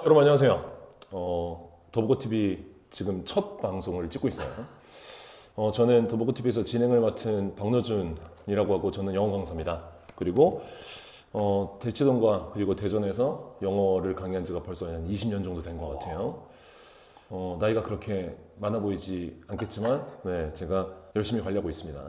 여러분 안녕하세요. 더보고TV 지금 첫 방송을 찍고 있어요. 저는 더보고TV에서 진행을 맡은 박노준이라고 하고 저는 영어 강사입니다. 그리고 대치동과 그리고 대전에서 영어를 강의한 지가 벌써 한 20년 정도 된 것 같아요. 나이가 그렇게 많아 보이지 않겠지만 네, 제가 열심히 관리하고 있습니다.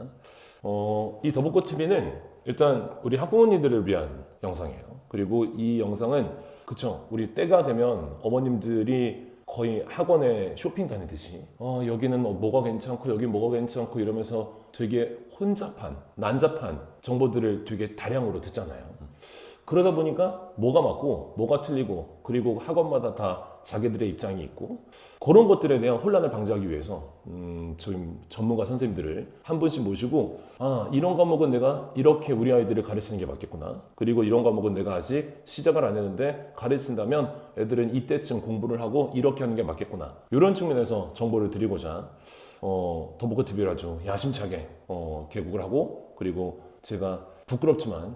이 더보고TV는 일단 우리 학부모님들을 위한 영상이에요. 그리고 이 영상은 그쵸, 우리 때가 되면 어머님들이 거의 학원에 쇼핑 다니듯이 여기는 뭐가 괜찮고 여기 뭐가 괜찮고 이러면서 되게 혼잡한, 난잡한 정보들을 되게 다량으로 듣잖아요. 그러다 보니까 뭐가 맞고 뭐가 틀리고 그리고 학원마다 다 자기들의 입장이 있고 그런 것들에 대한 혼란을 방지하기 위해서 저희 전문가 선생님들을 한 분씩 모시고 이런 과목은 내가 이렇게 우리 아이들을 가르치는 게 맞겠구나, 그리고 이런 과목은 내가 아직 시작을 안 했는데 가르친다면 애들은 이때쯤 공부를 하고 이렇게 하는 게 맞겠구나, 이런 측면에서 정보를 드리고자 더보고TV를 아주 야심차게 개국을 하고, 그리고 제가 부끄럽지만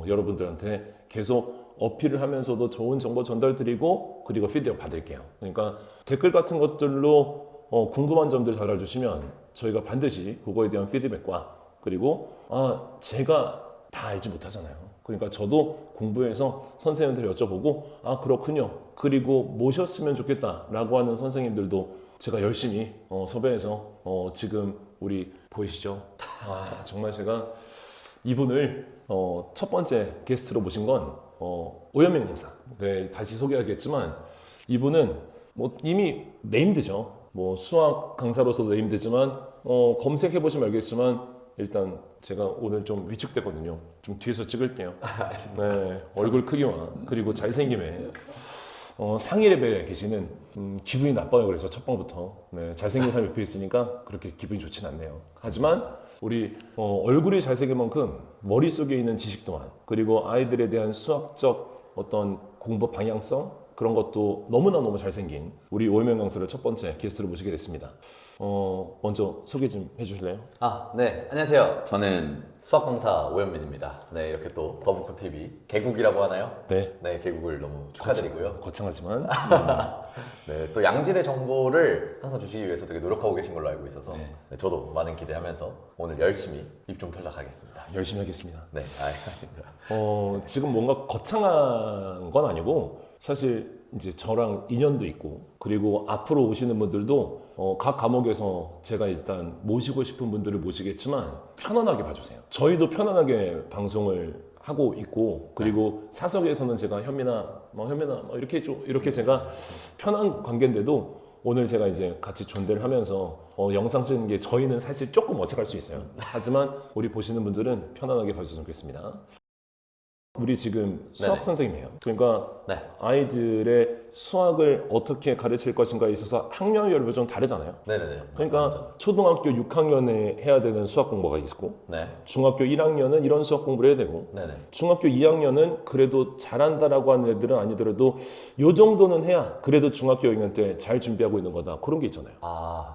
여러분들한테 계속 어필을 하면서도 좋은 정보 전달 드리고 그리고 피드백 받을게요. 그러니까 댓글 같은 것들로 궁금한 점들 달아주시면 저희가 반드시 그거에 대한 피드백과 그리고 제가 다 알지 못하잖아요. 그러니까 저도 공부해서 선생님들 여쭤보고 그렇군요, 그리고 모셨으면 좋겠다 라고 하는 선생님들도 제가 열심히 섭외해서 지금 우리 보이시죠? 정말 제가 이분을 첫 번째 게스트로 모신 건 오현민 강사. 네, 다시 소개하겠지만 이분은 뭐 이미 네임드죠. 뭐 수학 강사로서도 네임드지만 검색해 보시면 알겠지만 일단 제가 오늘 좀 위축되거든요. 좀 뒤에서 찍을게요. 네, 얼굴 크기와 그리고 잘생김에 상위 레벨에 계시는 기분이 나빠요. 그래서 첫 방부터 잘생긴 사람이 옆에 있으니까 그렇게 기분이 좋진 않네요. 하지만 우리 얼굴이 잘생긴 만큼 머릿속에 있는 지식 또한, 그리고 아이들에 대한 수학적 어떤 공부 방향성, 그런 것도 너무나 잘생긴 우리 오현명 강사를 첫 번째 게스트로 모시게 됐습니다. 먼저 소개 좀 해주실래요? 네. 안녕하세요. 저는 수학 강사 오현민입니다. 네, 이렇게 또 더보고TV 개국이라고 하나요? 네. 네, 개국을 너무 축하드리고요. 거창하지만 네, 또 양질의 정보를 항상 주시기 위해서 되게 노력하고 계신 걸로 알고 있어서 네, 저도 많은 기대하면서 오늘 열심히 입 좀 털다 가겠습니다. 열심히 하겠습니다. 네, 알겠습니다. 지금 뭔가 거창한 건 아니고 사실 이제 저랑 인연도 있고 그리고 앞으로 오시는 분들도 각 과목에서 제가 일단 모시고 싶은 분들을 모시겠지만 편안하게 봐주세요. 저희도 편안하게 방송을 하고 있고 그리고 사석에서는 제가 현민아 이렇게 제가 편한 관계인데도 오늘 제가 이제 같이 존대를 하면서 영상 찍는 게 저희는 사실 조금 어색할 수 있어요. 하지만 우리 보시는 분들은 편안하게 봐주셨으면 좋겠습니다. 우리 지금 수학 선생님이에요. 그러니까 아이들의 수학을 어떻게 가르칠 것인가에 있어서 학년별로 좀 다르잖아요. 네네네. 그러니까 초등학교 6학년에 해야 되는 수학 공부가 있고 중학교 1학년은 이런 수학 공부를 해야 되고 중학교 2학년은 그래도 잘한다라고 하는 애들은 아니더라도 요 정도는 해야 그래도 중학교 6학년 때 잘 준비하고 있는 거다, 그런 게 있잖아요.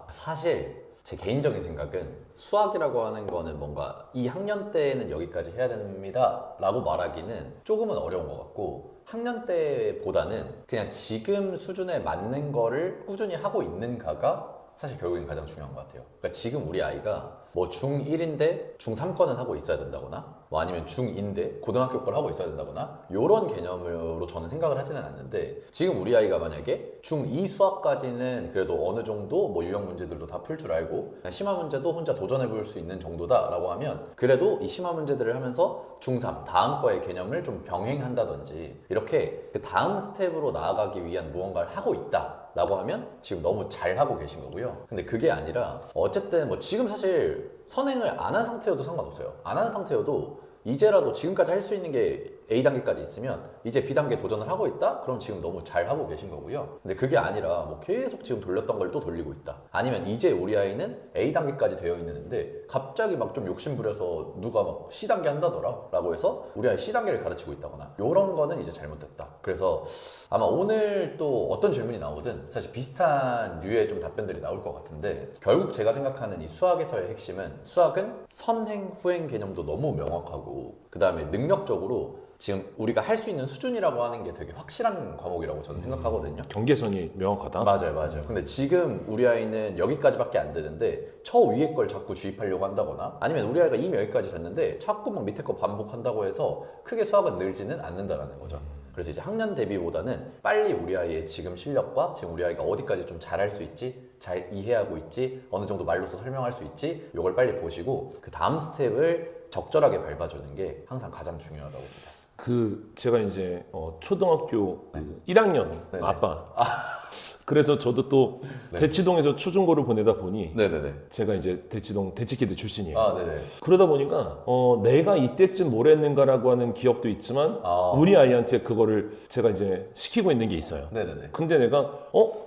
사실 제 개인적인 생각은 수학이라고 하는 거는 뭔가 이 학년 때는 여기까지 해야 됩니다 라고 말하기는 조금은 어려운 것 같고, 학년 때보다는 그냥 지금 수준에 맞는 거를 꾸준히 하고 있는가가 사실 결국엔 가장 중요한 것 같아요. 그러니까 지금 우리 아이가 뭐 중1인데 중3거는 하고 있어야 된다거나 뭐 아니면 중2인데 고등학교 걸 하고 있어야 된다거나 이런 개념으로 저는 생각을 하지는 않는데, 지금 우리 아이가 만약에 중2 수학까지는 그래도 어느 정도 뭐 유형 문제들도 다 풀 줄 알고 심화 문제도 혼자 도전해 볼 수 있는 정도다 라고 하면, 그래도 이 심화 문제들을 하면서 중3 다음 거의 개념을 좀 병행한다든지 이렇게 그 다음 스텝으로 나아가기 위한 무언가를 하고 있다 라고 하면 지금 너무 잘하고 계신 거고요. 근데 그게 아니라 어쨌든 뭐 지금 사실 선행을 안 한 상태여도 상관없어요. 안 한 상태여도 이제라도 지금까지 할 수 있는 게 A단계까지 있으면 이제 B단계 도전을 하고 있다? 그럼 지금 너무 잘하고 계신 거고요. 근데 그게 아니라 뭐 계속 지금 돌렸던 걸 또 돌리고 있다. 아니면 이제 우리 아이는 A단계까지 되어 있는데 갑자기 막 좀 욕심 부려서 누가 막 C단계 한다더라 라고 해서 우리 아이 C단계를 가르치고 있다거나 이런 거는 이제 잘못됐다. 그래서 아마 오늘 또 어떤 질문이 나오든 사실 비슷한 류의 좀 답변들이 나올 것 같은데, 결국 제가 생각하는 이 수학에서의 핵심은 수학은 선행, 후행 개념도 너무 명확하고 있고 그 다음에 능력적으로 지금 우리가 할 수 있는 수준이라고 하는 게 되게 확실한 과목이라고 저는 생각하거든요. 경계선이 명확하다. 맞아요. 근데 지금 우리 아이는 여기까지밖에 안 되는데 저 위에 걸 자꾸 주입하려고 한다거나 아니면 우리 아이가 이미 여기까지 됐는데 자꾸 막 밑에 거 반복한다고 해서 크게 수학은 늘지는 않는다라는 거죠. 그래서 이제 학년 대비보다는 빨리 우리 아이의 지금 실력과 지금 우리 아이가 어디까지 좀 잘할 수 있지, 잘 이해하고 있지, 어느 정도 말로서 설명할 수 있지, 이걸 빨리 보시고 그 다음 스텝을 적절하게 밟아주는 게 항상 가장 중요하다고 생각합니다. 제가 이제 초등학교 1학년 네네. 아빠. 그래서 저도 또 네. 대치동에서 초중고를 보내다 보니 네네네. 제가 이제 대치동 대치키드 출신이에요. 아, 네네. 그러다 보니까 내가 이때쯤 뭘 했는가라고 하는 기억도 있지만 아. 우리 아이한테 그거를 제가 이제 시키고 있는 게 있어요. 네네네. 근데 내가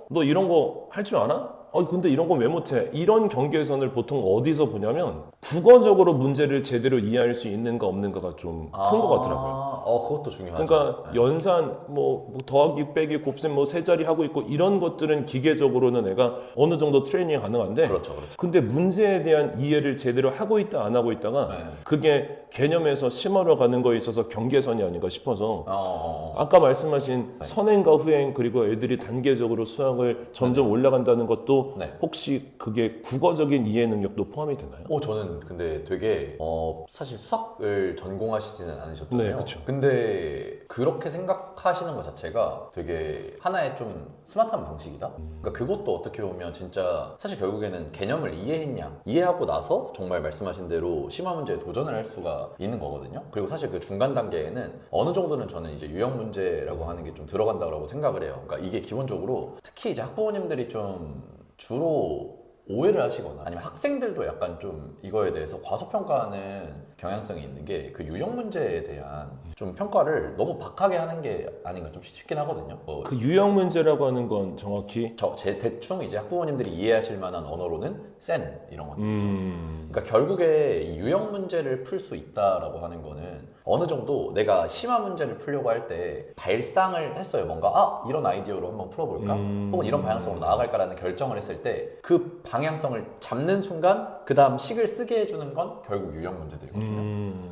너 이런 거 할 줄 아나? 근데 이런 건 왜 못해? 이런 경계선을 보통 어디서 보냐면 국어적으로 문제를 제대로 이해할 수 있는가 없는가가 좀 큰 것 같더라고요. 그것도 중요하죠. 그러니까 네. 연산, 뭐 더하기, 빼기, 곱셈 뭐 세 자리 하고 있고 이런 것들은 기계적으로는 내가 어느 정도 트레이닝이 가능한데 그렇죠. 근데 문제에 대한 이해를 제대로 하고 있다 안 하고 있다가 네. 그게 개념에서 심화로 가는 거에 있어서 경계선이 아닌가 싶어서 아까 말씀하신 네. 선행과 후행 그리고 애들이 단계적으로 수학을 점점 올라간다는 것도 네. 혹시 그게 국어적인 이해 능력도 포함이 되나요? 저는 근데 되게 사실 수학을 전공하시지는 않으셨잖아요. 네, 그쵸. 근데 그렇게 생각하시는 것 자체가 되게 하나의 좀 스마트한 방식이다. 그러니까 그것도 어떻게 보면 진짜 사실 결국에는 개념을 이해했냐, 이해하고 나서 정말 말씀하신 대로 심화 문제에 도전을 할 수가 있는 거거든요. 그리고 사실 그 중간 단계에는 어느 정도는 저는 이제 유형 문제라고 하는 게 좀 들어간다고 생각을 해요. 그러니까 이게 기본적으로 특히 이제 학부모님들이 좀 주로 오해를 하시거나 아니면 학생들도 약간 좀 이거에 대해서 과소평가하는 경향성이 있는 게 그 유형 문제에 대한 좀 평가를 너무 박하게 하는 게 아닌가 좀 싶긴 하거든요. 그 유형 문제라고 하는 건 정확히 제 대충 이제 학부모님들이 이해하실 만한 언어로는 센 이런 것들이죠. 그러니까 결국에 이 유형 문제를 풀 수 있다라고 하는 거는 어느 정도 내가 심화 문제를 풀려고 할 때 발상을 했어요. 뭔가 이런 아이디어로 한번 풀어볼까? 혹은 이런 방향성으로 나아갈까라는 결정을 했을 때 그 방향성을 잡는 순간 그 다음 식을 쓰게 해주는 건 결국 유형 문제들이거든요.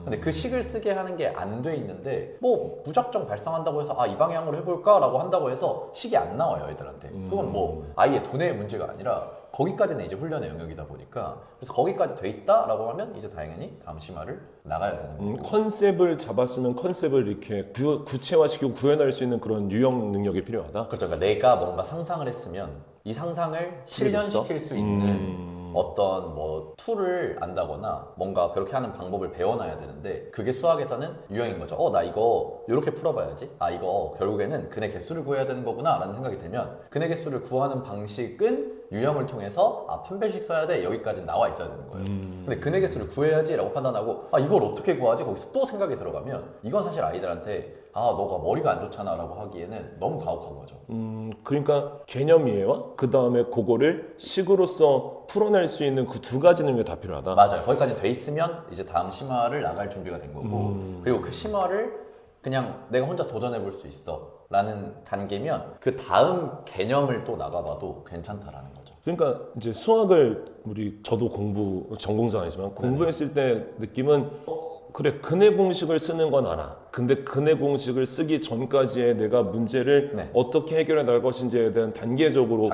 근데 그 식을 쓰게 하는 게 안 돼 있는데 뭐 무작정 발상한다고 해서 이 방향으로 해볼까? 라고 한다고 해서 식이 안 나와요 애들한테. 그건 뭐 아이의 두뇌의 문제가 아니라 거기까지는 이제 훈련의 영역이다 보니까 그래서 거기까지 돼 있다라고 하면 이제 당연히 다음 심화를 나가야 되는 거고. 컨셉을 잡았으면 컨셉을 이렇게 구체화시키고 구현할 수 있는 그런 유형 능력이 필요하다. 그렇죠. 그러니까 내가 뭔가 상상을 했으면 이 상상을 실현시킬 수 있는 어떤 뭐 툴을 안다거나 뭔가 그렇게 하는 방법을 배워놔야 되는데 그게 수학에서는 유형인 거죠. 나 이거 이렇게 풀어봐야지. 이거 결국에는 근의 개수를 구해야 되는 거구나 라는 생각이 들면 근의 개수를 구하는 방식은 유형을 통해서 판별식 써야 돼 여기까지 나와 있어야 되는 거예요. 근데 근의 개수를 구해야지 라고 판단하고 이걸 어떻게 구하지? 거기서 또 생각이 들어가면 이건 사실 아이들한테 너가 머리가 안 좋잖아 라고 하기에는 너무 가혹한 거죠. 그러니까 개념 이해와 그 다음에 그거를 식으로서 풀어낼 수 있는 그 두 가지 능력이 다 필요하다. 맞아요. 거기까지 돼 있으면 이제 다음 심화를 나갈 준비가 된 거고 그리고 그 심화를 그냥 내가 혼자 도전해 볼 수 있어 라는 단계면 그 다음 개념을 또 나가봐도 괜찮다라는 거죠. 그러니까 이제 수학을 저도 전공자는 아니지만 공부했을 때 느낌은 그래 근의 공식을 쓰는 건 알아. 근데 근의 공식을 쓰기 전까지의 내가 문제를 네. 어떻게 해결해 나갈 것인지에 대한 단계적으로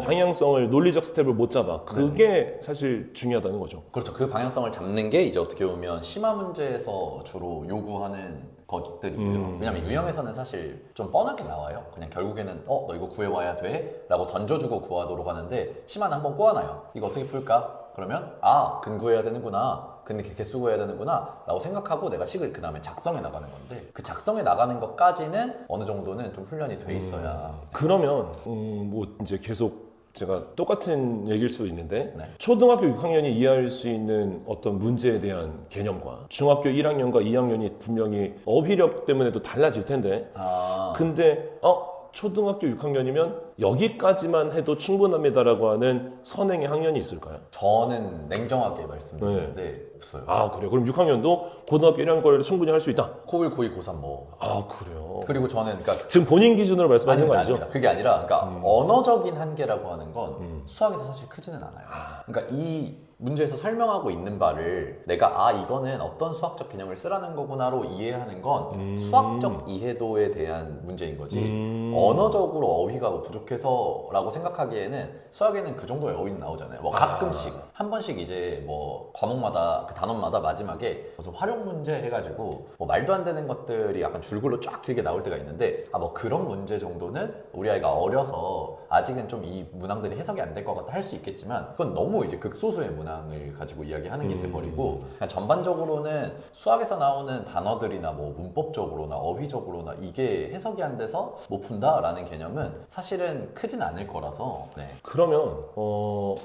방향성을 논리적 스텝을 못 잡아. 그게 사실 중요하다는 거죠. 그렇죠. 그 방향성을 잡는 게 이제 어떻게 보면 심화 문제에서 주로 요구하는 것들이고요. 왜냐면 유형에서는 사실 좀 뻔하게 나와요. 그냥 결국에는 너 이거 구해와야 돼? 라고 던져주고 구하도록 하는데 심화는 한번 꼬아놔요. 이거 어떻게 풀까? 그러면 근 구해야 되는구나. 근데 개수 구해야 되는구나 라고 생각하고 내가 식을 그 다음에 작성해 나가는 건데 그 작성해 나가는 것까지는 어느 정도는 좀 훈련이 돼 있어야 그러면 뭐 이제 계속 제가 똑같은 얘기일 수도 있는데 네. 초등학교 6학년이 이해할 수 있는 어떤 문제에 대한 개념과 중학교 1학년과 2학년이 분명히 어휘력 때문에도 달라질 텐데 근데 초등학교 6학년이면 여기까지만 해도 충분합니다라고 하는 선행의 학년이 있을까요? 저는 냉정하게 말씀드리는데 없어요. 그래요? 그럼 6학년도 고등학교 1학년 거를 충분히 할 수 있다? 코1, 고2, 고3 뭐. 그래요? 그리고 저는 그러니까 지금 본인 기준으로 말씀하시는 거 아니죠? 아닙니다. 그게 아니라 그러니까 언어적인 한계라고 하는 건 수학에서 사실 크지는 않아요. 그러니까 이 문제에서 설명하고 있는 바를 내가 이거는 어떤 수학적 개념을 쓰라는 거구나로 이해하는 건 수학적 이해도에 대한 문제인 거지 언어적으로 어휘가 뭐 부족해서라고 생각하기에는 수학에는 그 정도의 어휘는 나오잖아요. 뭐 가끔씩 한 번씩 이제 뭐 과목마다 그 단원마다 마지막에 무슨 활용 문제 해가지고 뭐 말도 안 되는 것들이 약간 줄글로 쫙 길게 나올 때가 있는데 뭐 그런 문제 정도는 우리 아이가 어려서 아직은 좀 이 문항들이 해석이 안 될 것 같다 할 수 있겠지만 그건 너무 이제 극소수의 문항을 가지고 이야기하는 게 돼버리고 그냥 전반적으로는 수학에서 나오는 단어들이나 뭐 문법적으로나 어휘적으로나 이게 해석이 안 돼서 못 푼다라는 개념은 사실은 크진 않을 거라서 네. 그러면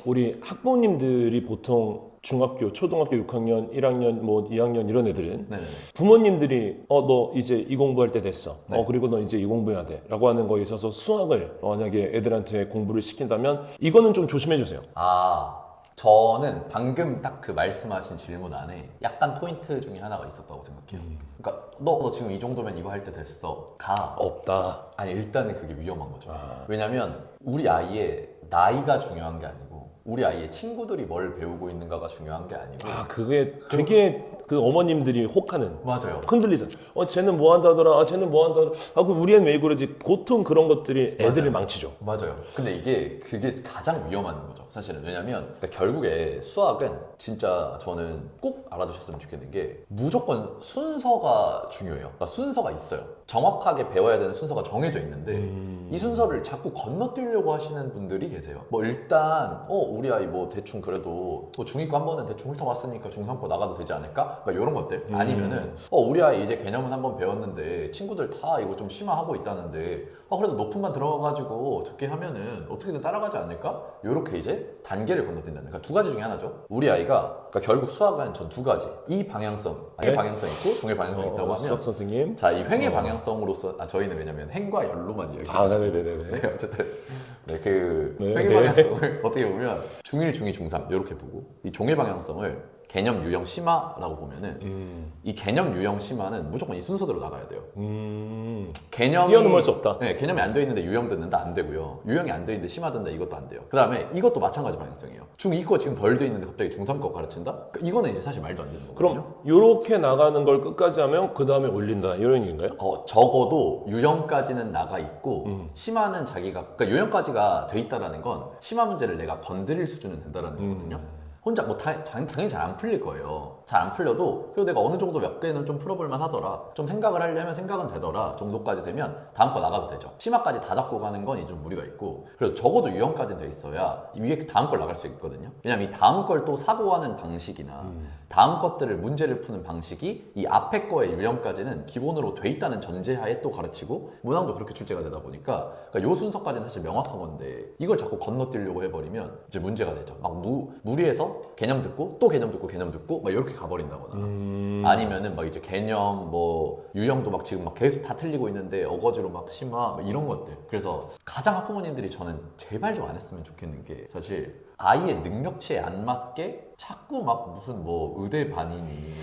우리 학부모님들이 보통 중학교, 초등학교 6학년, 1학년, 뭐 2학년 이런 애들은 네네. 부모님들이 너 이제 이 공부할 때 됐어. 네. 그리고 너 이제 이 공부해야 돼. 라고 하는 거에 있어서 수학을 만약에 애들한테 공부를 시킨다면 이거는 좀 조심해 주세요. 저는 방금 딱 그 말씀하신 질문 안에 약간 포인트 중에 하나가 있었다고 생각해요. 그러니까 너 지금 이 정도면 이거 할 때 됐어. 없다. 아니 일단은 그게 위험한 거죠. 왜냐면 우리 아이의 나이가 중요한 게 아니고 우리 아이의 친구들이 뭘 배우고 있는가가 중요한 게 아니고 그게 되게 그 어머님들이 혹하는 맞아요. 흔들리잖아. 쟤는 뭐 한다더라. 쟤는 뭐 한다더라. 그럼 우리 애는 왜 그러지? 보통 그런 것들이 애들을 망치죠. 맞아요. 근데 그게 가장 위험한 거죠. 사실은. 왜냐면 그러니까 결국에 수학은 진짜 저는 꼭 알아두셨으면 좋겠는 게 무조건 순서가 중요해요. 그러니까 순서가 있어요. 정확하게 배워야 되는 순서가 정해져 있는데 이 순서를 자꾸 건너뛰려고 하시는 분들이 계세요. 뭐 일단 우리 아이 뭐 대충 그래도 뭐 중2과 한 번은 대충 훑어봤으니까 중3과 나가도 되지 않을까? 그러니까 이런 것들. 아니면은 우리 아이 이제 개념은 한번 배웠는데 친구들 다 이거 좀 심화하고 있다는데 그래도 높은만 들어가가지고 듣게 하면은 어떻게든 따라가지 않을까? 이렇게 이제 단계를 건너뛴다는. 그러니까 두 가지 중에 하나죠. 우리 아이가 그러니까 결국 수학은 전 두 가지. 이 방향성, 의 방향성 있고 종의 방향성 있다고 하면 수학 선생님. 자, 이 횡의 방향성으로서 저희는 왜냐면 행과 열로만 이야기하죠. 네네네. 네, 어쨌든 그 네, 횡의 네. 방향성을 어떻게 보면 중1, 중2, 중3 이렇게 보고 이 종의 방향성을 개념 유형 심화라고 보면은 이 개념 유형 심화는 무조건 이 순서대로 나가야 돼요. 개념이 뛰어넘을 수 없다. 네, 개념이 안 돼 있는데 유형 듣는다 안 되고요. 유형이 안 돼 있는데 심화 듣는다 이것도 안 돼요. 그다음에 이것도 마찬가지 방향성이에요. 중2 거 지금 덜 돼 있는데 갑자기 중3 거 가르친다? 그러니까 이거는 이제 사실 말도 안 되는 거거든요. 그럼 이렇게 나가는 걸 끝까지 하면 그 다음에 올린다 이런 얘기인가요? 적어도 유형까지는 나가 있고 심화는 자기가 그러니까 유형까지가 돼 있다라는 건 심화 문제를 내가 건드릴 수준은 된다라는 거거든요. 혼자 뭐 당연히 잘 안 풀릴 거예요. 잘 안 풀려도 그래도 내가 어느 정도 몇 개는 좀 풀어볼만 하더라. 좀 생각을 하려면 생각은 되더라. 정도까지 되면 다음 거 나가도 되죠. 심화까지 다 잡고 가는 건 이제 좀 무리가 있고 그래도 적어도 유형까지는 돼 있어야 위에 다음 걸 나갈 수 있거든요. 왜냐면 이 다음 걸 또 사고하는 방식이나 다음 것들을 문제를 푸는 방식이 이 앞에 거의 유형까지는 기본으로 돼 있다는 전제하에 또 가르치고 문항도 그렇게 출제가 되다 보니까 그러니까 요 순서까지는 사실 명확한 건데 이걸 자꾸 건너뛰려고 해버리면 이제 문제가 되죠. 막 무리해서 개념 듣고 또 개념 듣고 개념 듣고 막 이렇게 가버린다거나 아니면은 막 이제 개념 뭐 유형도 막 지금 막 계속 다 틀리고 있는데 어거지로 막 심화 막 이런 것들. 그래서 가장 학부모님들이 저는 제발 좀 안 했으면 좋겠는 게 사실 아이의 능력치에 안 맞게 자꾸 막 무슨 뭐 의대 반이니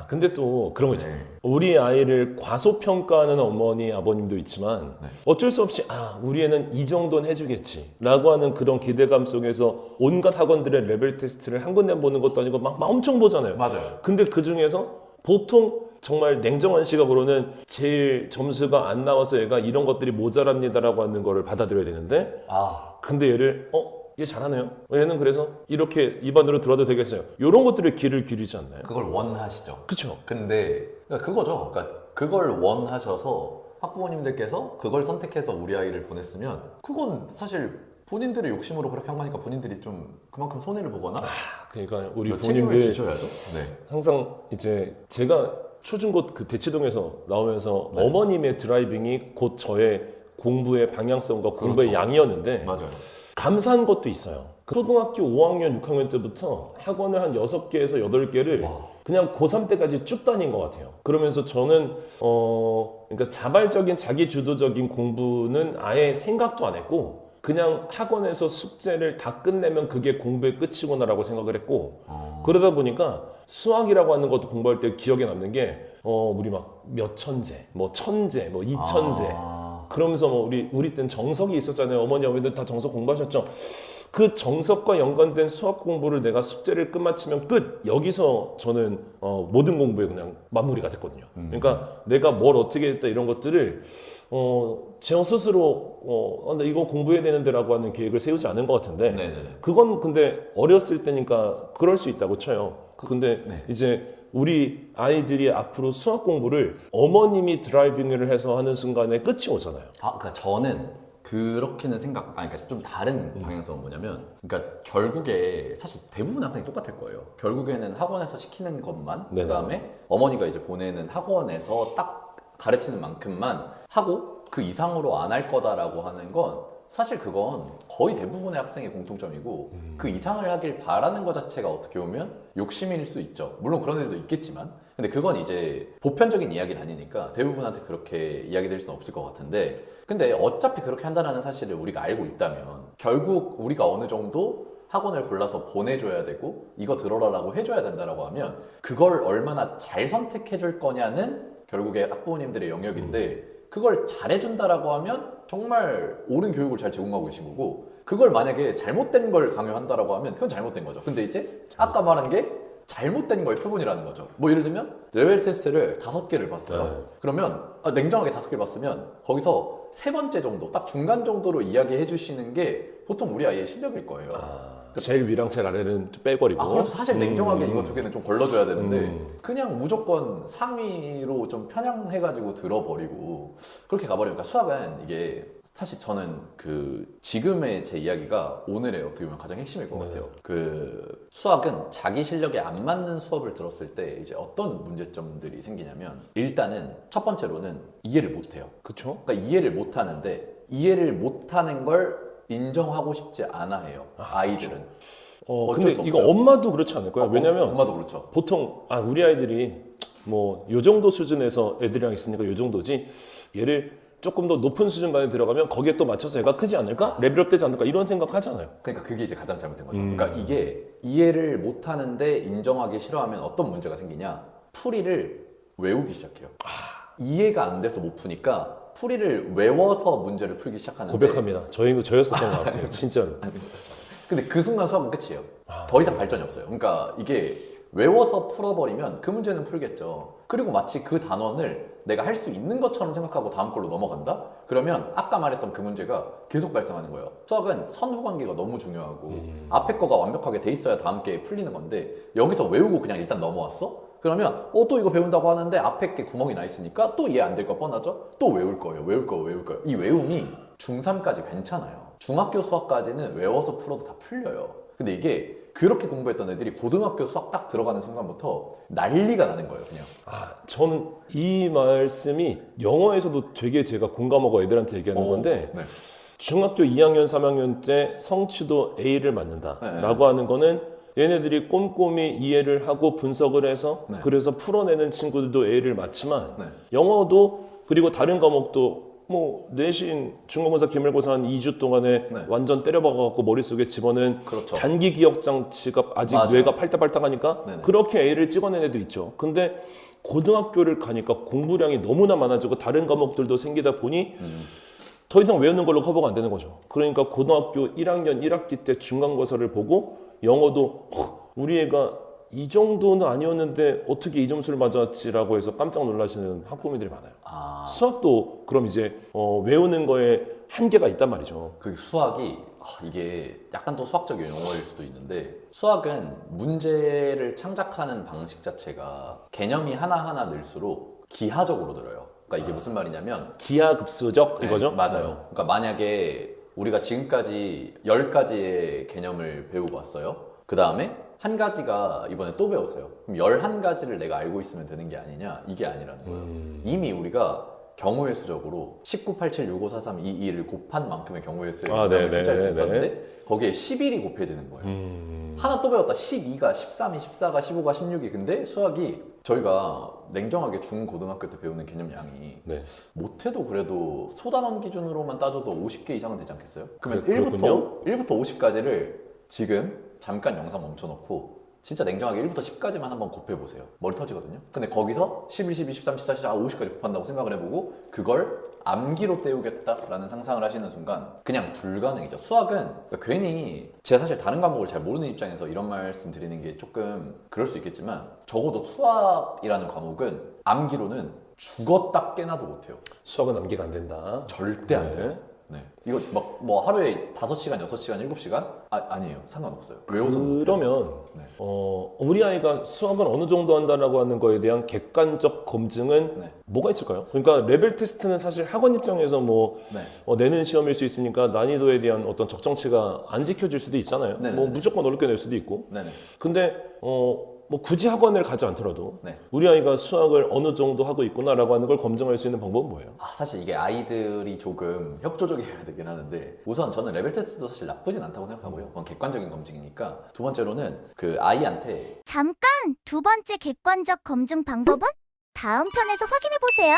근데 또 그런 거 있잖아요. 네. 우리 아이를 과소평가하는 어머니 아버님도 있지만 네. 어쩔 수 없이 우리 애는 이 정도는 해주겠지 라고 하는 그런 기대감 속에서 온갖 학원들의 레벨 테스트를 한 군데 보는 것도 아니고 막 엄청 보잖아요. 맞아요. 근데 그 중에서 보통 정말 냉정한 시각으로는 제일 점수가 안 나와서 얘가 이런 것들이 모자랍니다라고 하는 거를 받아들여야 되는데 근데 얘를 얘 잘하네요. 얘는 그래서 이렇게 입안으로 들어도 되겠어요. 이런 것들에 귀를 기울이지 않나요? 그걸 원하시죠. 그렇죠. 근데 그러니까 그거죠. 그러니까 그걸 원하셔서 학부모님들께서 그걸 선택해서 우리 아이를 보냈으면 그건 사실 본인들의 욕심으로 그렇게 한 거니까 본인들이 좀 그만큼 손해를 보거나 그러니까 우리 책임을 본인들 지셔야죠. 네. 항상 이제 제가 초중고 그 대치동에서 나오면서 네. 어머님의 드라이빙이 곧 저의 공부의 방향성과 공부의 그렇죠. 양이었는데 맞아요. 감사한 것도 있어요. 초등학교 5학년, 6학년 때부터 학원을 한 6개에서 8개를 그냥 고3 때까지 쭉 다닌 것 같아요. 그러면서 저는 그러니까 자발적인 자기주도적인 공부는 아예 생각도 안 했고 그냥 학원에서 숙제를 다 끝내면 그게 공부의 끝이구나라고 생각을 했고 그러다 보니까 수학이라고 하는 것도 공부할 때 기억에 남는 게 우리 막 몇 천재, 뭐 천재, 뭐 이천재 그러면서 뭐 우리 땐 정석이 있었잖아요. 어머니 어머니들 다 정석 공부하셨죠. 그 정석과 연관된 수학 공부를 내가 숙제를 끝마치면 끝. 여기서 저는 모든 공부에 그냥 마무리가 됐거든요. 그러니까 내가 뭘 어떻게 했다 이런 것들을 제 스스로 나 이거 공부해야 되는데라고 하는 계획을 세우지 않은 것 같은데 네네네. 그건 근데 어렸을 때니까 그럴 수 있다고 쳐요. 근데 네. 이제 우리 아이들이 앞으로 수학 공부를 어머님이 드라이빙을 해서 하는 순간에 끝이 오잖아요. 그러니까 저는 그렇게는 그러니까 좀 다른 방향성은 뭐냐면, 그러니까 결국에 사실 대부분 학생이 똑같을 거예요. 결국에는 학원에서 시키는 것만, 네네. 그다음에 어머니가 이제 보내는 학원에서 딱 가르치는 만큼만 하고 그 이상으로 안 할 거다라고 하는 건 사실 그건 거의 대부분의 학생의 공통점이고 그 이상을 하길 바라는 것 자체가 어떻게 보면 욕심일 수 있죠. 물론 그런 애들도 있겠지만, 근데 그건 이제 보편적인 이야기는 아니니까 대부분한테 그렇게 이야기될 수는 없을 것 같은데, 근데 어차피 그렇게 한다는 사실을 우리가 알고 있다면 결국 우리가 어느 정도 학원을 골라서 보내줘야 되고 이거 들어라라고 해줘야 된다라고 하면 그걸 얼마나 잘 선택해줄 거냐는 결국에 학부모님들의 영역인데, 그걸 잘해준다라고 하면 정말 옳은 교육을 잘 제공하고 계신 거고, 그걸 만약에 잘못된 걸 강요한다라고 하면 그건 잘못된 거죠. 근데 이제 아까 말한 게 잘못된 거의 표본이라는 거죠. 뭐 예를 들면 레벨 테스트를 5개를 봤어요. 네. 그러면 냉정하게 5개를 봤으면 거기서 3번째 정도, 딱 중간 정도로 이야기해 주시는 게 보통 우리 아이의 실력일 거예요. 제일 위랑 제일 아래는 빼버리고. 그렇죠. 사실 냉정하게 이거 2개는 좀 걸러줘야 되는데 음. 그냥 무조건 상위로 좀 편향해가지고 들어버리고 그렇게 가버리니까 수학은 이게 사실 저는 그 지금의 제 이야기가 오늘의 어떻게 보면 가장 핵심일 것 같아요. 그 수학은 자기 실력에 안 맞는 수업을 들었을 때 이제 어떤 문제점들이 생기냐면, 일단은 첫 번째로는 이해를 못해요. 그쵸? 그러니까 이해를 못하는데 이해를 못하는 걸 인정하고 싶지 않아 해요. 아이들은. 어쩔 근데 수 이거 없어요. 엄마도 그렇지 않을까요? 왜냐면 엄마도 그렇죠. 보통 우리 아이들이 뭐 요 정도 수준에서 애들이랑 있으니까 요 정도지, 얘를 조금 더 높은 수준까지 들어가면 거기에 또 맞춰서 애가 크지 않을까? 레벨업 되지 않을까? 이런 생각 하잖아요. 그러니까 그게 이제 가장 잘못된 거죠. 그러니까 이게 이해를 못하는데 인정하기 싫어하면 어떤 문제가 생기냐? 풀이를 외우기 시작해요. 이해가 안 돼서 못 푸니까 풀이를 외워서 문제를 풀기 시작하는데, 고백합니다. 저였었던 것 같아요. 진짜로. 근데 그 순간 수학은 끝이에요. 더 이상 발전이 없어요. 그러니까 이게 외워서 풀어버리면 그 문제는 풀겠죠. 그리고 마치 그 단원을 내가 할 수 있는 것처럼 생각하고 다음 걸로 넘어간다? 그러면 아까 말했던 그 문제가 계속 발생하는 거예요. 수학은 선후 관계가 너무 중요하고 앞에 거가 완벽하게 돼 있어야 다음 게 풀리는 건데, 여기서 외우고 그냥 일단 넘어왔어? 그러면 또 이거 배운다고 하는데 앞에 게 구멍이 나 있으니까 또 이해 안 될 거 뻔하죠? 또 외울 거예요. 외울 거예요. 이 외움이 중3까지 괜찮아요. 중학교 수학까지는 외워서 풀어도 다 풀려요. 근데 이게 그렇게 공부했던 애들이 고등학교 수학 딱 들어가는 순간부터 난리가 나는 거예요, 그냥. 저는 이 말씀이 영어에서도 되게 제가 공감하고 애들한테 얘기하는 건데, 네. 중학교 2학년, 3학년 때 성취도 A를 맞는다라고 하는 거는 얘네들이 꼼꼼히 이해를 하고 분석을 해서 네. 그래서 풀어내는 친구들도 A를 맞지만, 네. 영어도 그리고 다른 과목도 뭐 내신 중간고사 기말고사 한 2주 동안에 네. 완전 때려박아갖고 머릿속에 집어넣은 그렇죠. 단기 기억 장치가 아직 맞아요. 뇌가 팔딱팔딱하니까 네네. 그렇게 A를 찍어낸 애도 있죠. 근데 고등학교를 가니까 공부량이 너무나 많아지고 다른 과목들도 생기다 보니 더 이상 외우는 걸로 커버가 안 되는 거죠. 그러니까 고등학교 1학년 1학기 때 중간고사를 보고 영어도 우리 애가 이 정도는 아니었는데 어떻게 이 점수를 맞았지라고 해서 깜짝 놀라시는 학부모님들이 많아요. 수학도 그럼 이제 외우는 거에 한계가 있단 말이죠. 그 수학이 이게 약간 또 수학적 용어일 수도 있는데, 수학은 문제를 창작하는 방식 자체가 개념이 하나하나 늘수록 기하적으로 늘어요. 그러니까 이게 무슨 말이냐면 기하급수적 이거죠? 네, 맞아요. 그러니까 만약에 우리가 지금까지 10가지의 개념을 배우고 왔어요. 그 다음에 한 가지가 이번에 또 배웠어요. 그럼 11가지를 내가 알고 있으면 되는 게 아니냐? 이게 아니라는 거예요. 이미 우리가 경우의 수적으로 19, 87, 65, 43, 22를 곱한 만큼의 경우의 수의 네, 숫자를 네, 썼는데 거기에 11이 곱해지는 거예요. 하나 또 배웠다. 12가, 13이, 14가, 15가, 16이. 근데 수학이 저희가 냉정하게 중고등학교 때 배우는 개념량이 네. 못해도 그래도 소단원 기준으로만 따져도 50개 이상은 되지 않겠어요? 그러면 그렇군요. 1부터 50까지를 지금 잠깐 영상 멈춰놓고 진짜 냉정하게 1부터 10까지만 한번 곱해보세요. 머리 터지거든요. 근데 거기서 11, 12, 13, 14, 14, 50까지 곱한다고 생각을 해보고 그걸 암기로 때우겠다라는 상상을 하시는 순간 그냥 불가능이죠. 수학은 그러니까 괜히 제가 사실 다른 과목을 잘 모르는 입장에서 이런 말씀 드리는 게 조금 그럴 수 있겠지만 적어도 수학이라는 과목은 암기로는 죽었다 깨나도 못해요. 수학은 암기가 안 된다. 절대 안 네. 돼요. 네. 이거 막 뭐 하루에 5시간, 6시간, 7시간? 아니에요. 상관없어요. 외워서 못해요. 그러면 네. 우리 아이가 수학을 어느 정도 한다라고 하는 거에 대한 객관적 검증은 네. 뭐가 있을까요? 그러니까 레벨 테스트는 사실 학원 입장에서 뭐 네. 내는 시험일 수 있으니까 난이도에 대한 어떤 적정치가 안 지켜질 수도 있잖아요. 네네네. 뭐 무조건 어렵게 낼 수도 있고. 네네. 근데 뭐 굳이 학원을 가지 않더라도 네. 우리 아이가 수학을 어느 정도 하고 있구나라고 하는 걸 검증할 수 있는 방법은 뭐예요? 사실 이게 아이들이 조금 협조적이어야 되긴 하는데 우선 저는 레벨 테스트도 사실 나쁘진 않다고 생각하고요. 그건 객관적인 검증이니까. 두 번째로는 그 아이한테 잠깐! 두 번째 객관적 검증 방법은 다음 편에서 확인해 보세요.